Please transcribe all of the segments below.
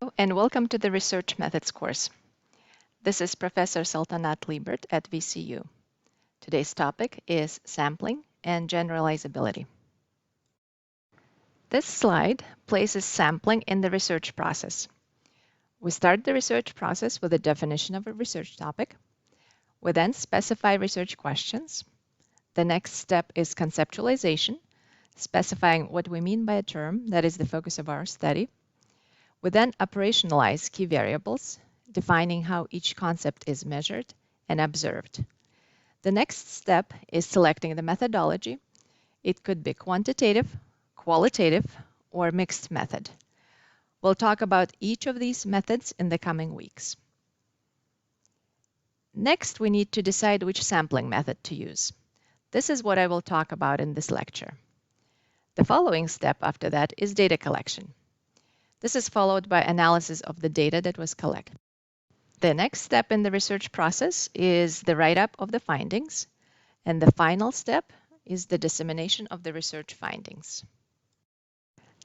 Hello, and welcome to the Research Methods course. This is Professor Sultanat Liebert at VCU. Today's topic is sampling and generalizability. This slide places sampling in the research process. We start the research process with a definition of a research topic. We then specify research questions. The next step is conceptualization, specifying what we mean by a term that is the focus of our study. We then operationalize key variables, defining how each concept is measured and observed. The next step is selecting the methodology. It could be quantitative, qualitative, or mixed method. We'll talk about each of these methods in the coming weeks. Next, we need to decide which sampling method to use. This is what I will talk about in this lecture. The following step after that is data collection. This is followed by analysis of the data that was collected. The next step in the research process is the write-up of the findings, and the final step is the dissemination of the research findings.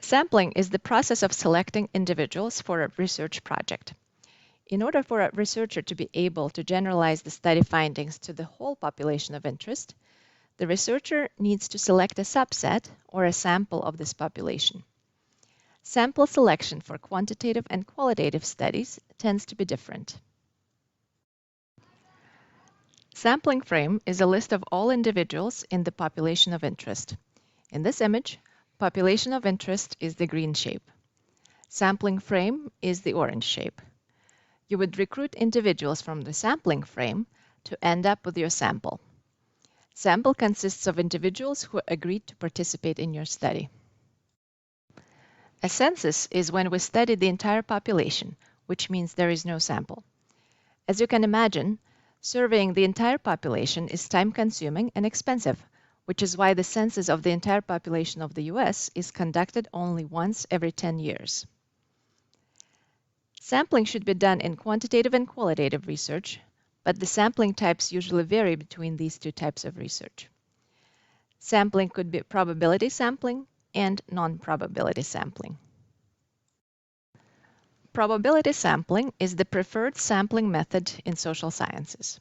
Sampling is the process of selecting individuals for a research project. In order for a researcher to be able to generalize the study findings to the whole population of interest, the researcher needs to select a subset or a sample of this population. Sample selection for quantitative and qualitative studies tends to be different. Sampling frame is a list of all individuals in the population of interest. In this image, population of interest is the green shape. Sampling frame is the orange shape. You would recruit individuals from the sampling frame to end up with your sample. Sample consists of individuals who agreed to participate in your study. A census is when we study the entire population, which means there is no sample. As you can imagine, surveying the entire population is time-consuming and expensive, which is why the census of the entire population of the US is conducted only once every 10 years. Sampling should be done in quantitative and qualitative research, but the sampling types usually vary between these two types of research. Sampling could be probability sampling and non-probability sampling. Probability sampling is the preferred sampling method in social sciences.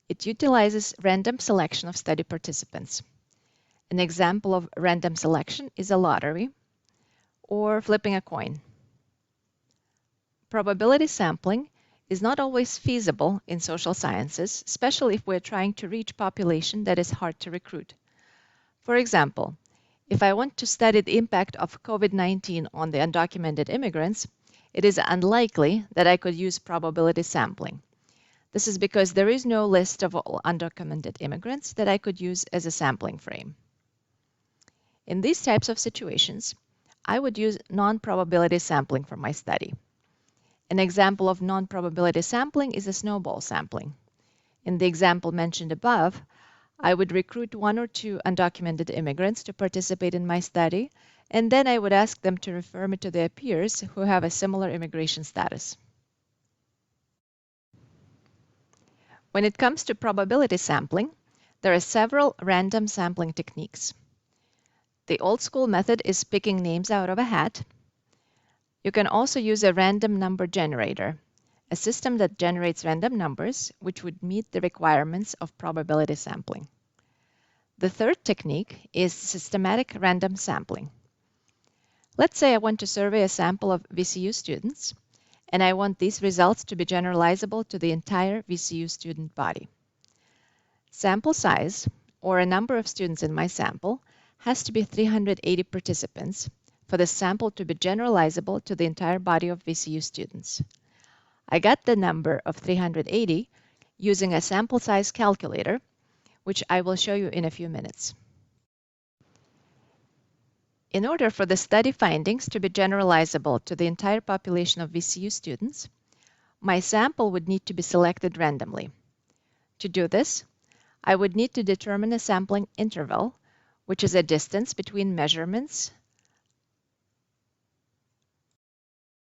It utilizes random selection of study participants. An example of random selection is a lottery or flipping a coin. Probability sampling is not always feasible in social sciences, especially if we're trying to reach population that is hard to recruit. For example, if I want to study the impact of COVID-19 on the undocumented immigrants, it is unlikely that I could use probability sampling. This is because there is no list of all undocumented immigrants that I could use as a sampling frame. In these types of situations, I would use non-probability sampling for my study. An example of non-probability sampling is a snowball sampling. In the example mentioned above, I would recruit 1 or 2 undocumented immigrants to participate in my study, and then I would ask them to refer me to their peers who have a similar immigration status. When it comes to probability sampling, there are several random sampling techniques. The old school method is picking names out of a hat. You can also use a random number generator, a system that generates random numbers which would meet the requirements of probability sampling. The third technique is systematic random sampling. Let's say I want to survey a sample of VCU students, and I want these results to be generalizable to the entire VCU student body. Sample size, or a number of students in my sample, has to be 380 participants for the sample to be generalizable to the entire body of VCU students. I got the number of 380 using a sample size calculator, which I will show you in a few minutes. In order for the study findings to be generalizable to the entire population of VCU students, my sample would need to be selected randomly. To do this, I would need to determine a sampling interval, which is a distance between measurements